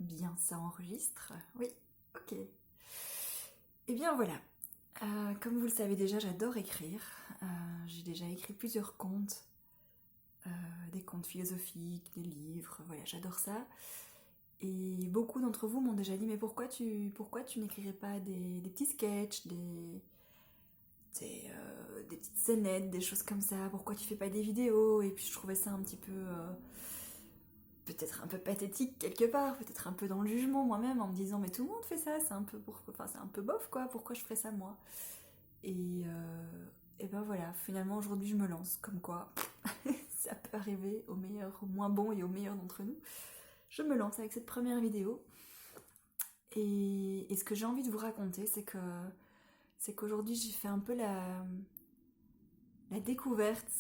Bien, ça enregistre. Oui, ok. Eh bien voilà. Comme vous le savez déjà, j'adore écrire. J'ai déjà écrit plusieurs contes, des contes philosophiques, des livres. Voilà, j'adore ça. Et beaucoup d'entre vous m'ont déjà dit, mais pourquoi tu n'écrirais pas des petits sketchs, des petites scénettes, des choses comme ça? Pourquoi tu fais pas des vidéos? Et puis je trouvais ça un petit peu peut-être un peu pathétique quelque part, peut-être un peu dans le jugement moi-même, en me disant mais tout le monde fait ça, c'est un peu bof quoi, pourquoi je ferais ça moi? Et ben voilà, finalement aujourd'hui je me lance, comme quoi ça peut arriver au meilleur, au moins bon et au meilleur d'entre nous. Je me lance avec cette première vidéo et ce que j'ai envie de vous raconter, c'est qu'aujourd'hui j'ai fait un peu la découverte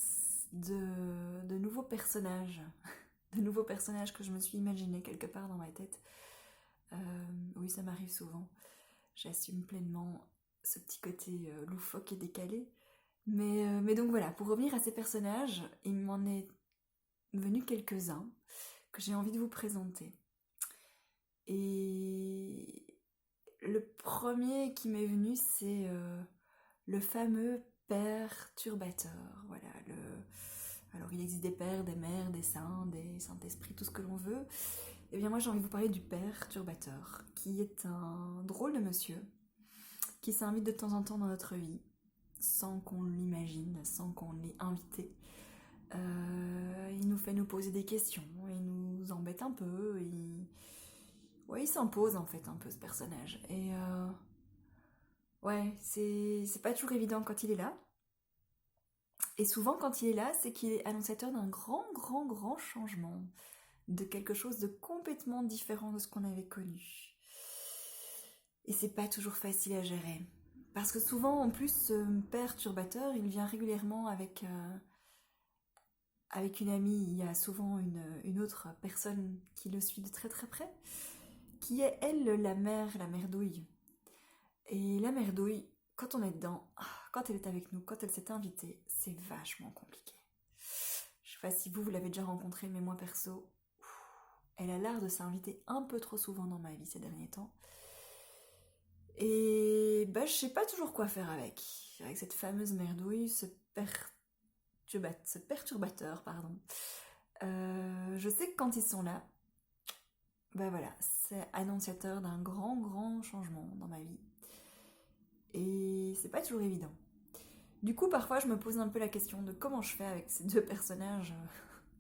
de nouveaux personnages, de nouveaux personnages que je me suis imaginé quelque part dans ma tête. Oui, ça m'arrive souvent. J'assume pleinement ce petit côté loufoque et décalé. Mais donc voilà, pour revenir à ces personnages, il m'en est venu quelques-uns que j'ai envie de vous présenter. Et le premier qui m'est venu, c'est le fameux perturbateur. Voilà, alors il existe des pères, des mères, des saints, des saints-esprits, tout ce que l'on veut. Eh bien moi j'ai envie de vous parler du perturbateur, qui est un drôle de monsieur, qui s'invite de temps en temps dans notre vie, sans qu'on l'imagine, sans qu'on l'ait invité. Il nous fait nous poser des questions, il nous embête un peu, ouais, il s'impose en fait un peu ce personnage. Ouais, c'est pas toujours évident quand il est là. Et souvent quand il est là, c'est qu'il est annonciateur d'un grand changement, de quelque chose de complètement différent de ce qu'on avait connu. Et c'est pas toujours facile à gérer. Parce que souvent, en plus, ce perturbateur, il vient régulièrement avec une amie. Il y a souvent une autre personne qui le suit de très très près, qui est elle la mère, la merdouille. Et la merdouille, quand on est dedans, quand elle est avec nous, quand elle s'est invitée, c'est vachement compliqué. Je sais pas si vous l'avez déjà rencontrée, mais moi perso, elle a l'air de s'inviter un peu trop souvent dans ma vie ces derniers temps. Et bah, je sais pas toujours quoi faire avec cette fameuse merdouille, ce perturbateur, pardon. Je sais que quand ils sont là, bah voilà, c'est annonciateur d'un grand changement dans ma vie. Et c'est pas toujours évident. Du coup, parfois, je me pose un peu la question de comment je fais avec ces deux personnages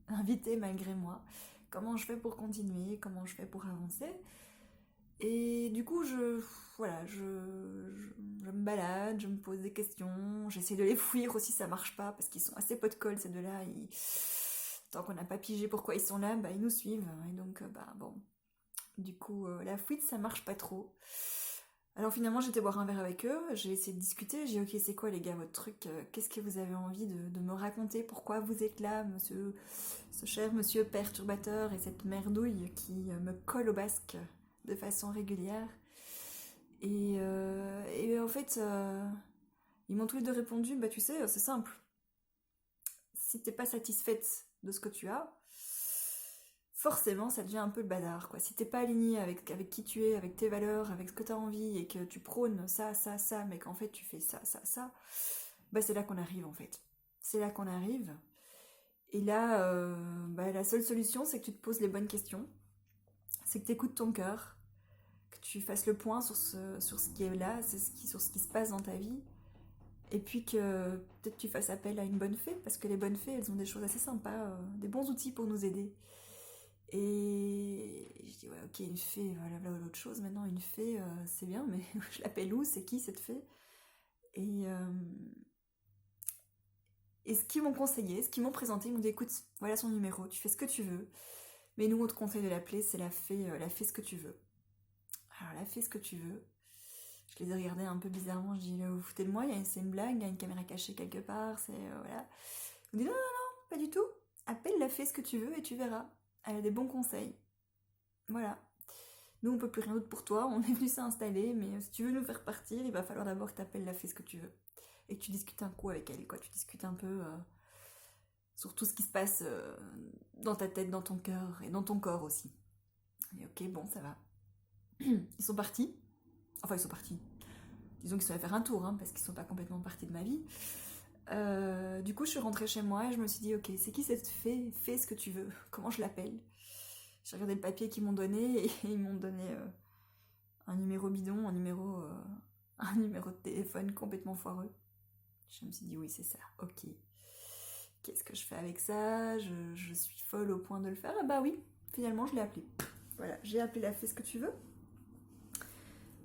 invités malgré moi. Comment je fais pour continuer, comment je fais pour avancer. Et du coup, je me balade, je me pose des questions, j'essaie de les fuir aussi, ça marche pas, parce qu'ils sont assez pot de colle, ces deux-là. Tant qu'on n'a pas pigé pourquoi ils sont là, bah, ils nous suivent. Et donc, bah bon. Du coup, la fuite, ça marche pas trop. Alors finalement, j'étais boire un verre avec eux, j'ai essayé de discuter, j'ai dit ok, c'est quoi les gars votre truc, qu'est-ce que vous avez envie de me raconter, pourquoi vous êtes là, monsieur, ce cher monsieur perturbateur et cette merdouille qui me colle au basque de façon régulière. Et en fait, ils m'ont tous les deux répondu, bah tu sais, c'est simple, si t'es pas satisfaite de ce que tu as, forcément ça devient un peu le bazar, quoi. Si t'es pas aligné avec qui tu es, avec tes valeurs, avec ce que t'as envie, et que tu prônes ça, mais qu'en fait tu fais ça, bah c'est là qu'on arrive en fait. C'est là qu'on arrive. Et là, bah, la seule solution, c'est que tu te poses les bonnes questions, c'est que tu écoutes ton cœur, que tu fasses le point sur ce qui est là, sur ce qui se passe dans ta vie, et puis que peut-être tu fasses appel à une bonne fée, parce que les bonnes fées, elles ont des choses assez sympas, des bons outils pour nous aider. Et je dis, ouais, ok, une fée, voilà l'autre chose. Maintenant, une fée, c'est bien, mais je l'appelle où? C'est qui cette fée? Et, euh, et ce qu'ils m'ont conseillé, ce qu'ils m'ont présenté, ils m'ont dit, écoute, voilà son numéro, tu fais ce que tu veux. Mais nous, on te conseille de l'appeler, c'est la fée ce que tu veux. Alors, la fée ce que tu veux. Je les ai regardés un peu bizarrement, je dis, vous foutez de moi, c'est une blague, il y a une caméra cachée quelque part, voilà. Ils m'ont dit, non, pas du tout. Appelle la fée ce que tu veux et tu verras. Elle a des bons conseils. Voilà. Nous, on peut plus rien d'autre pour toi, on est venu s'installer, mais si tu veux nous faire partir, il va falloir d'abord que tu appelles la fée ce que tu veux. Et que tu discutes un coup avec elle, quoi. Tu discutes un peu sur tout ce qui se passe dans ta tête, dans ton cœur et dans ton corps aussi. Et ok, bon, ça va. Ils sont partis. Enfin, ils sont partis. Disons qu'ils sont allés faire un tour, hein, parce qu'ils sont pas complètement partis de ma vie. Du coup, je suis rentrée chez moi et je me suis dit, ok, c'est qui cette fée? Fais ce que tu veux. Comment je l'appelle? J'ai regardé le papier qu'ils m'ont donné et ils m'ont donné un numéro bidon, un numéro de téléphone complètement foireux. Je me suis dit, oui, c'est ça, ok. Qu'est-ce que je fais avec ça? Je suis folle au point de le faire. Ah bah oui, finalement, je l'ai appelé. Voilà, j'ai appelé la fée ce que tu veux.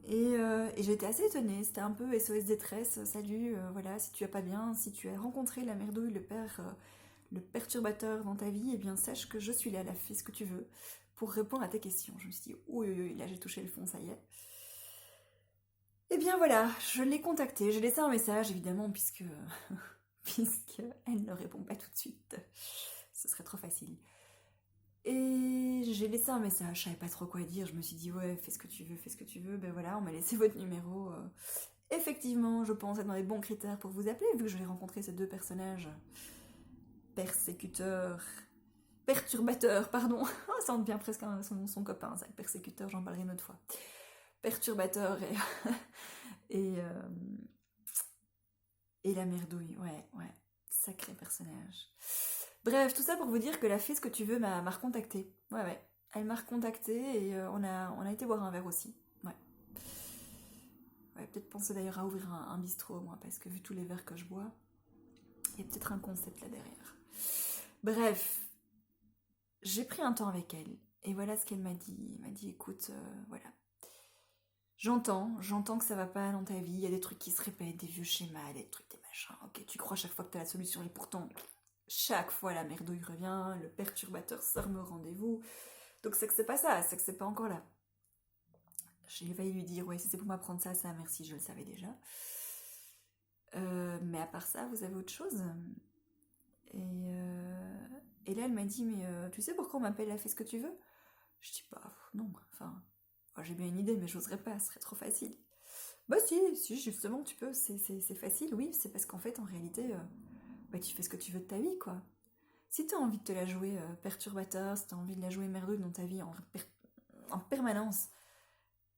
Et j'ai été assez étonnée, c'était un peu SOS détresse, salut, voilà, si tu vas pas bien, si tu as rencontré la merdouille, le perturbateur dans ta vie, eh bien sache que je suis là, la fée ce que tu veux, pour répondre à tes questions. Je me suis dit, oui, là j'ai touché le fond, ça y est. Et bien voilà, je l'ai contactée, j'ai laissé un message évidemment, puisqu'elle ne répond pas tout de suite. Ce serait trop facile. Et j'ai laissé un message, je savais pas trop quoi dire, je me suis dit ouais, fais ce que tu veux, fais ce que tu veux, ben voilà, on m'a laissé votre numéro. Effectivement, je pense être dans les bons critères pour vous appeler, vu que je vais rencontrer ces deux personnages persécuteurs, perturbateurs, pardon, ça en devient presque son copain, ça, le persécuteur, j'en parlerai une autre fois. Perturbateur et, euh, et la merdouille, ouais, sacré personnage. Bref, tout ça pour vous dire que la fée ce que tu veux m'a recontacté. Ouais. Elle m'a recontacté et on a été boire un verre aussi. Ouais. Ouais, peut-être penser d'ailleurs à ouvrir un bistrot, moi, parce que vu tous les verres que je bois, il y a peut-être un concept là derrière. Bref, j'ai pris un temps avec elle et voilà ce qu'elle m'a dit. Elle m'a dit, écoute, voilà. J'entends que ça va pas dans ta vie, il y a des trucs qui se répètent, des vieux schémas, des trucs, des machins. Ok, tu crois chaque fois que t'as la solution et pourtant chaque fois la merdouille revient, le perturbateur sort me rendez-vous. Donc c'est que c'est pas ça, c'est que c'est pas encore là. J'ai failli lui dire, ouais, si c'est pour m'apprendre ça, merci, je le savais déjà. Mais à part ça, vous avez autre chose? Et là, elle m'a dit, mais tu sais pourquoi on m'appelle la fée ce que tu veux? Je dis, bah non, enfin, j'ai bien une idée, mais j'oserais pas, ce serait trop facile. Bah si, justement, tu peux, c'est facile, oui, c'est parce qu'en fait, en réalité, bah tu fais ce que tu veux de ta vie, quoi. Si t'as envie de te la jouer perturbateur, si t'as envie de la jouer merdouille dans ta vie en permanence,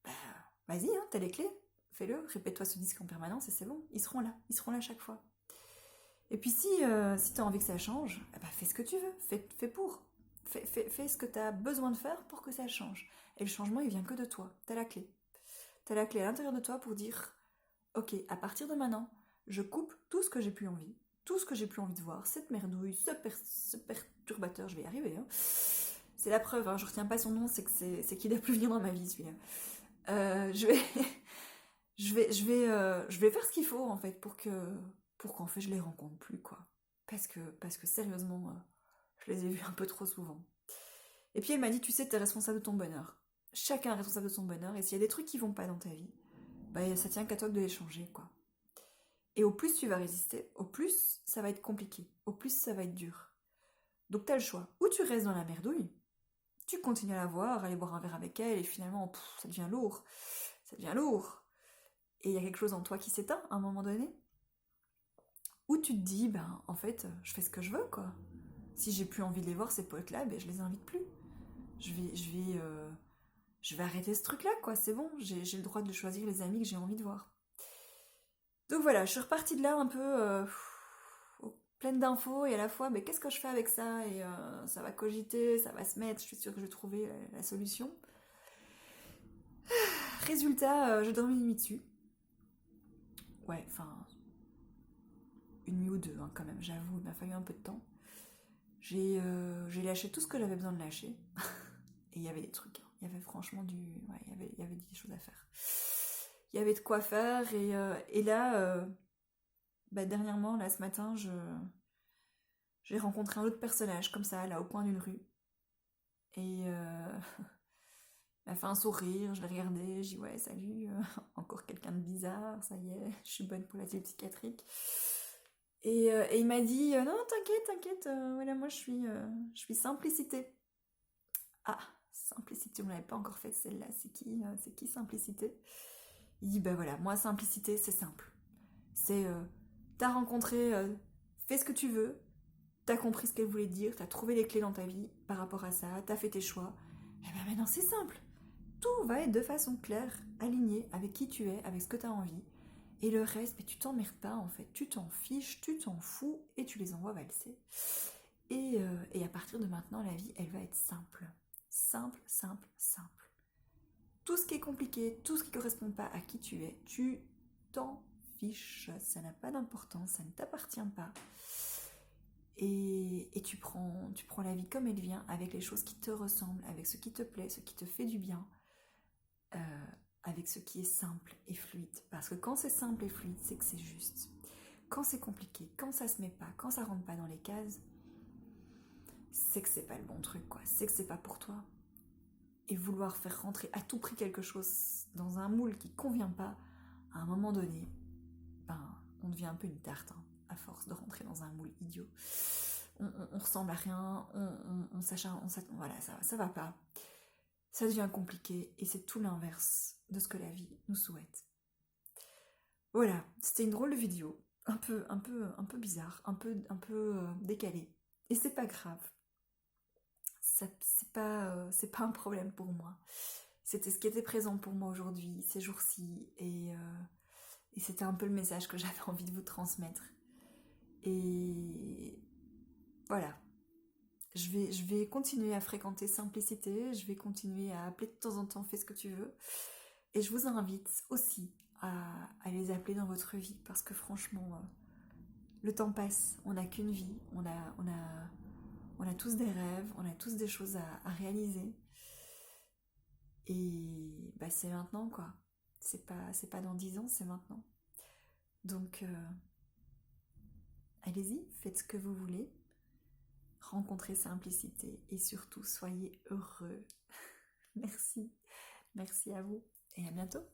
bah vas-y, hein, t'as les clés, fais-le, répète-toi ce disque en permanence et c'est bon, ils seront là chaque fois. Et puis si t'as envie que ça change, bah fais ce que tu veux, fais pour. Fais ce que t'as besoin de faire pour que ça change. Et le changement, il vient que de toi, t'as la clé. T'as la clé à l'intérieur de toi pour dire, ok, à partir de maintenant, je coupe tout ce que j'ai plus envie. Tout ce que j'ai plus envie de voir, cette merdouille, ce perturbateur, je vais y arriver. Hein. C'est la preuve, hein, je retiens pas son nom, c'est qu'il a plus venir dans ma vie celui-là. Je vais, je vais faire ce qu'il faut en fait pour qu'en fait je les rencontre plus quoi. Parce que sérieusement, je les ai vus un peu trop souvent. Et puis elle m'a dit, tu sais, t'es responsable de ton bonheur. Chacun est responsable de son bonheur, et s'il y a des trucs qui vont pas dans ta vie, bah ça tient qu'à toi de les changer quoi. Et au plus tu vas résister, au plus ça va être compliqué, au plus ça va être dur. Donc t'as le choix. Ou tu restes dans la merdouille, tu continues à la voir, aller boire un verre avec elle, et finalement, ça devient lourd. Ça devient lourd. Et il y a quelque chose en toi qui s'éteint à un moment donné. Ou tu te dis, ben en fait, je fais ce que je veux, quoi. Si j'ai plus envie de les voir, ces potes-là, ben je les invite plus. Je vais arrêter ce truc-là, quoi. C'est bon, j'ai le droit de choisir les amis que j'ai envie de voir. Donc voilà, je suis repartie de là un peu pleine d'infos et à la fois, mais qu'est-ce que je fais avec ça? Et ça va cogiter, ça va se mettre, je suis sûre que je vais trouver la solution. Résultat, j'ai dormi une nuit dessus. Ouais, enfin, une nuit ou deux hein, quand même, j'avoue, il m'a fallu un peu de temps. J'ai lâché tout ce que j'avais besoin de lâcher. Et il y avait des trucs, hein. Il y avait franchement Ouais, il y avait des choses à faire. Il y avait de quoi faire et là, bah, dernièrement, là ce matin, j'ai rencontré un autre personnage comme ça, là au coin d'une rue. Et il m'a fait un sourire, je l'ai regardé, j'ai dit ouais salut, encore quelqu'un de bizarre, ça y est, je suis bonne pour la l'asile psychiatrique. Et il m'a dit non t'inquiète, voilà moi je suis Simplicité. Ah, Simplicité, on l'avait pas encore faite celle-là, c'est qui Simplicité? Il dit bah voilà, moi Simplicité c'est simple. C'est t'as rencontré, fais ce que tu veux, t'as compris ce qu'elle voulait dire, t'as trouvé les clés dans ta vie par rapport à ça, t'as fait tes choix. Et bien maintenant c'est simple. Tout va être de façon claire, aligné avec qui tu es, avec ce que tu as envie. Et le reste, mais tu t'emmerdes pas en fait. Tu t'en fiches, tu t'en fous et tu les envoies valser. Et à partir de maintenant, la vie, elle va être simple. Simple, simple, simple. Tout ce qui est compliqué, tout ce qui ne correspond pas à qui tu es, tu t'en fiches. Ça n'a pas d'importance, ça ne t'appartient pas. Et tu prends la vie comme elle vient, avec les choses qui te ressemblent, avec ce qui te plaît, ce qui te fait du bien, avec ce qui est simple et fluide. Parce que quand c'est simple et fluide, c'est que c'est juste. Quand c'est compliqué, quand ça se met pas, quand ça rentre pas dans les cases, c'est que c'est pas le bon truc, quoi. C'est que c'est pas pour toi. Et vouloir faire rentrer à tout prix quelque chose dans un moule qui convient pas, à un moment donné, ben, on devient un peu une tarte, hein, à force de rentrer dans un moule idiot. On ressemble à rien, voilà, ça va pas. Ça devient compliqué et c'est tout l'inverse de ce que la vie nous souhaite. Voilà, c'était une drôle de vidéo, un peu bizarre, un peu décalée. Et c'est pas grave. C'est pas un problème pour moi. C'était ce qui était présent pour moi aujourd'hui, ces jours-ci, et c'était un peu le message que j'avais envie de vous transmettre. Et voilà. Je vais continuer à fréquenter Simplicité, je vais continuer à appeler de temps en temps Fais ce que tu veux. Et je vous invite aussi à les appeler dans votre vie, parce que franchement, le temps passe, on n'a qu'une vie, on a tous des rêves, on a tous des choses à réaliser. Et bah, c'est maintenant, quoi. C'est pas dans 10 ans, c'est maintenant. Donc, allez-y, faites ce que vous voulez. Rencontrez Simplicité et surtout, soyez heureux. Merci. Merci à vous et à bientôt.